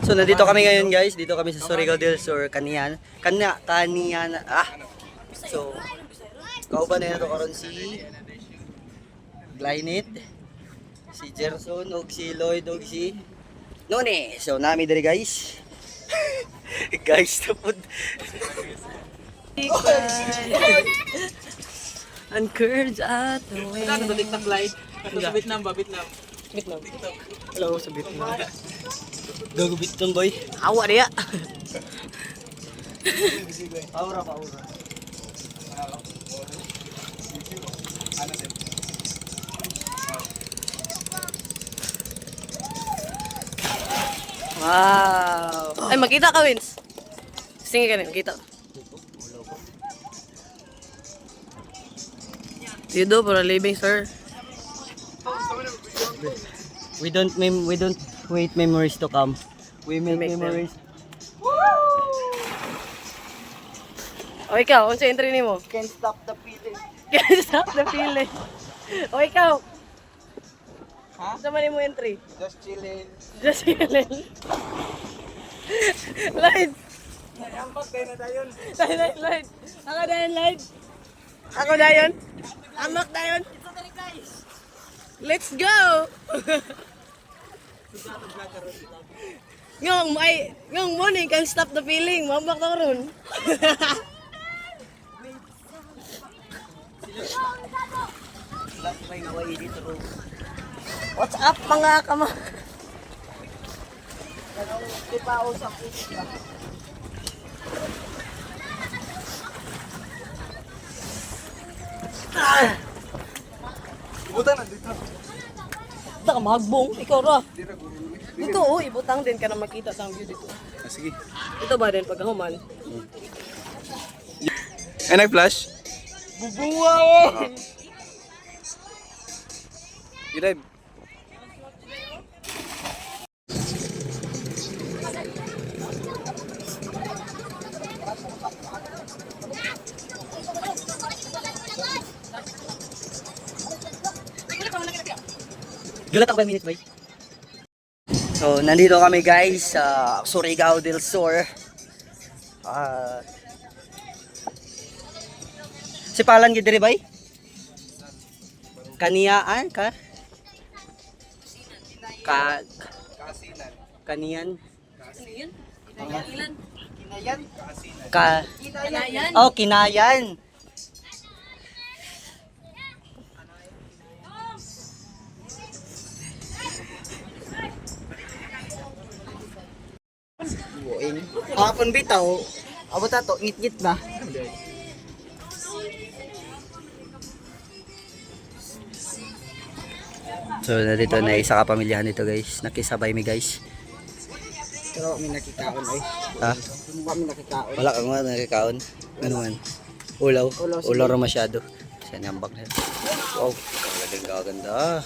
So nandito kami ngayon guys, dito kami sa Surigao del Sur, Kanian. So, kauban na ito karon si Glynit, si Gerson, og si Lloyd, og si Noni. So nami diri guys. Guys, tapod. Anchored at the way. Ano ba TikTok live? Ito sa Vietnam ba? Vietnam. Hello sa Vietnam. Gago Vietnam boy. Awa dia. Aura pa aura. Wow. Ay, makita ka, Vince. Sige ka rin, makita. You do for a living, sir. We don't wait memories to come. We make memories. O ikaw, ano sa entry ni mo? Can't stop the feeling. Can't stop the feeling. O ikaw. Ha? Sa mali mo entry? Just chilling. Just feeling. Lloyd. Ampak tayo na tayo. Lloyd. Ako dayon, Lloyd. Ako dayon. Amak dayon. Let's go! Ngong morning can't stop the feeling. Mamak na ron. What's up mga kama? Buta na dito. Ito ka magbong. Ikaw ra. Dito oh, ibutang din ka na makita sa view dito. Sige. Ito ba din pagkahuman? Ay, nag-flash? Bubuwa oh. I-live. Gulat ako 5 minutes, boy. So, nandito kami guys sa Surigao del Sur. Si Palan gid diri, bay? Kaniyaan ka? Kaniyan? Kinayan? Kinayan? Oh, Kinayan. Hapon bitaw. Abot ato, ngit-ngit ba? So, dito na isa ka pamilyahan dito guys. Nakisabay mi guys. Pero kami nakikaon ay. Ha? Kami nakikaon. Wala kang mga nakikaon. Ano man? Ulaw. Ulaw ra masyado. Kasi niyambak na. Wow, kaganda.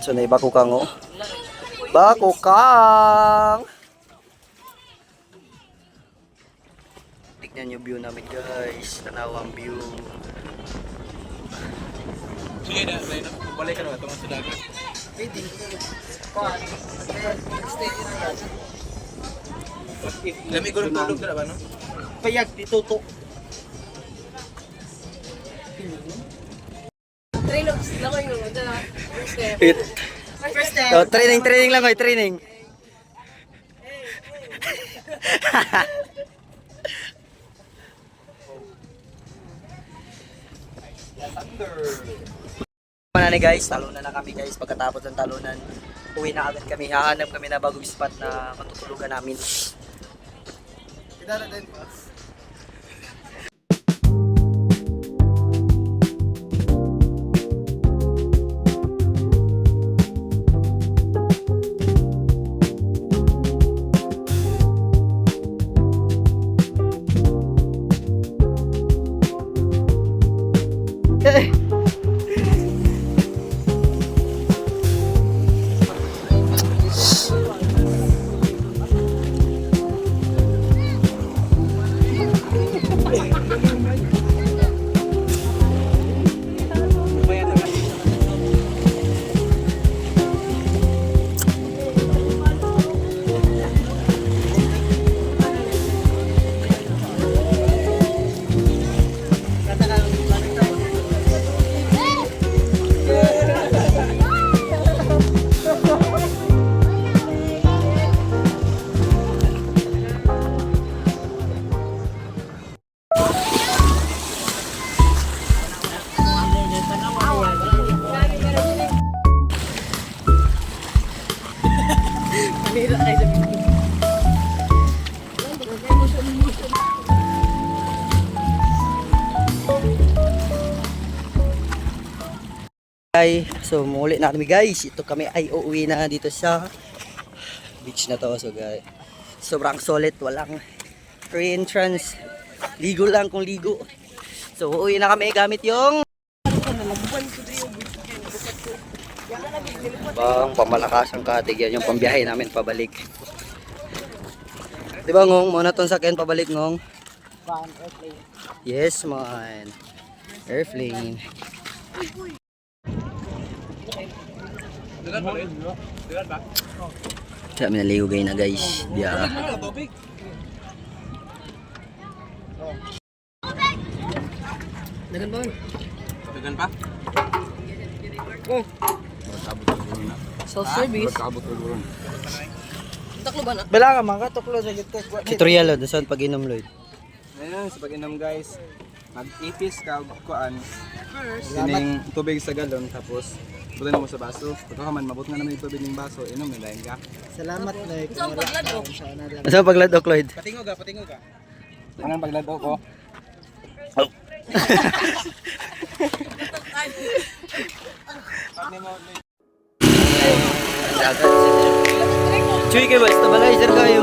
So, na iba ko kang oh. Bako kang! Tignan yung view namin guys. Tanawang view. Sige na, balik ka na ito sa dagat. Lami ko rin tulog ka na ba, no? Payag dito to. Trilogs lang ko yung first step. First step. So, training lang koy, training. Manani guys, talunan na kami guys. Pagkatapos ng talunan, uwi na agad kami. Hahanap kami na bagong spot na matutulugan namin. Kidala din pa. hi. So muli na kami guys. Ito kami ay uuwi na dito sa beach na to. So guys, sobrang solid, walang free entrance. Ligo lang kung ligo. So uuwi na kami gamit yung pamalakas ang katig. Yan yung pambiyahe namin pabalik. Diba Ngong? Muna tong sakyan pabalik Ngong. Yes man. Airplane. Sa amin naligo na guys. Yeah. Dagan ba? Dagan pa? Self-service. Taklo ba na? Bala ka man ka tuklo sa gito. Tutorial o, doon pag-inom Lloyd. Ayan, sa pag-inom guys. Mag-ipis ka, kuan. Sining tubig sa galon, tapos butin mo sa baso. Pagka man, mabot nga naman yung tubig ng baso, inom na dahil ka. Salamat na Saan paglado? Asa pagladok Lloyd? Patingog ka, patingog ka. Anong paglado ko? Cuy kayo ba? Stabilizer kayo.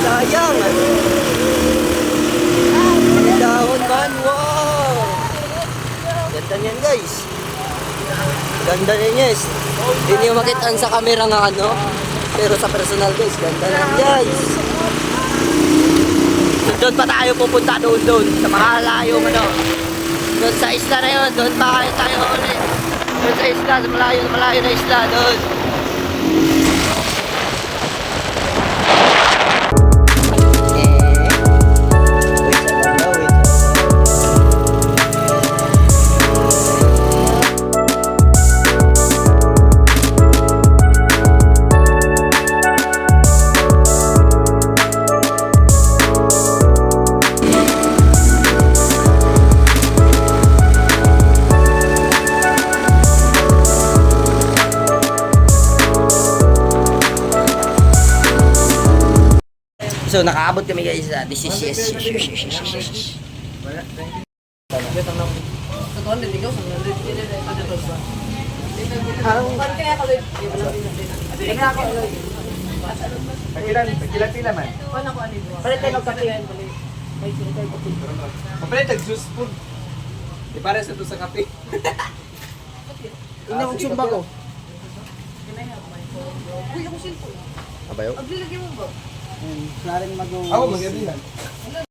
Sayang! Dahon man, wow! Ganda niyan guys. Ganda niyan guys. Hindi niyo makitaan sa camera nga ano. Pero sa personal guys, ganda niyan guys. So, doon pa tayo pupunta doon sa malalayong ano. Doon sa isla na yun, doon pa tayo ulit. Doon sa isla, sa malayo na isla doon. So nakaabot kami guys sa this is yes. Satuan din ikaw. Ang kaya ka Lloyd. Pagkilan-pila man. Paano ko ano? Palit tayo magkape. Papalit nag-juice food. Di para sa ito sa kape. Ina kong sumba ko. Uy, ako cellphone. Abayo. Aglilagyan mo ba? Klaring mag-o. Ako, mag-ibihan. Ano,